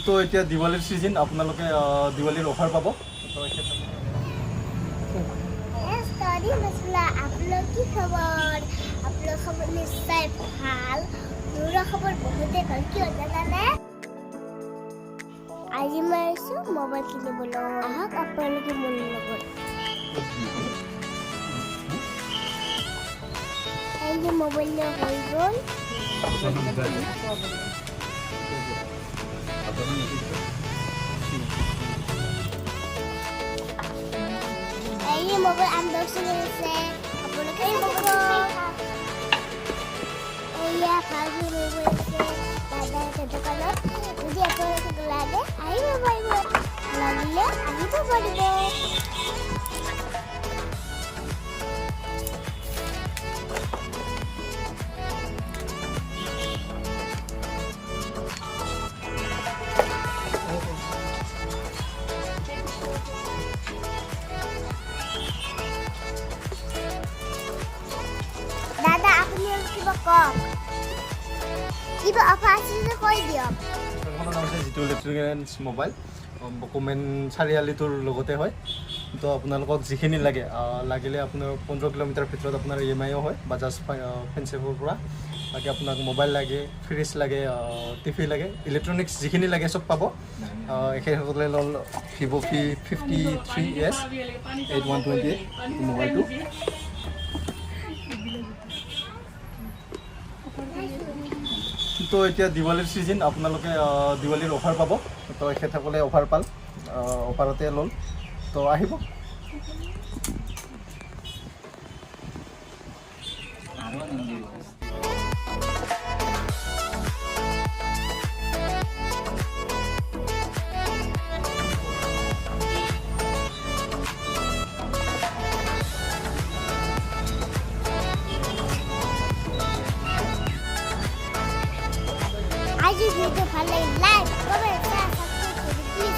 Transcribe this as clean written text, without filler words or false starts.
তো এতিয়া দিৱালীৰ সিজন আপোনালোকে দিৱালীৰ অফাৰ পাব তো स्टोरी मसला आप लोग की खबर आप लोग खबर निश्चय ভাল মোৰো খবৰ বহুতে ভাল কি হৈছে জানে আজি মই আছো মোবাইল কিনিবলৈ আহক আপোনালোকে মোৰ লগত এই যে মোবাইল হৈ গ'ল এই যে মোবাইল আনবক্সিং হৈছে আপোনালোকে এয়া ভাল মোবাইল আছে দাদা এটা দোকানত যদি আপোনালোকে লাগে আহিব পাৰিব লাগিলে আহিব পাৰিব দাদা আপনি কিবা কওক কিবা অফাৰ আছে যদি কৈ দিয়ক এখন নাম আছে জিতু ইলেক্ট্ৰনিক্স মোবাইল বকুমেন চাৰিআলিটোৰ লগতে হয় তো আপোনালোকক যিখিনি লাগে লাগিলে আপোনাৰ 15 কিলোমিটাৰ ভিতৰত আপোনাৰ EMI হয় বাজাজ ফেঞ্চিৰ পৰা বাকী আপোনাক মোবাইল লাগে ফ্ৰিজ লাগে টিভি লাগে ইলেক্ট্ৰনিক্স যিখিনি লাগে চব পাব একেসকলে ল'ল ভিভো V53s 8128 মোবাইলটো তো এতিয়া দিৱালীৰ সিজন আপোনালোকে দিৱালীৰ অফাৰ পাব তো এখেতসকলে অফাৰ পাল অফাৰতে ল'ল তো আহিব আজি ভিডিও ভালো লাগে লাইক কমেন্ট শেয়ার সাবস্ক্রাইব করে প্লিজ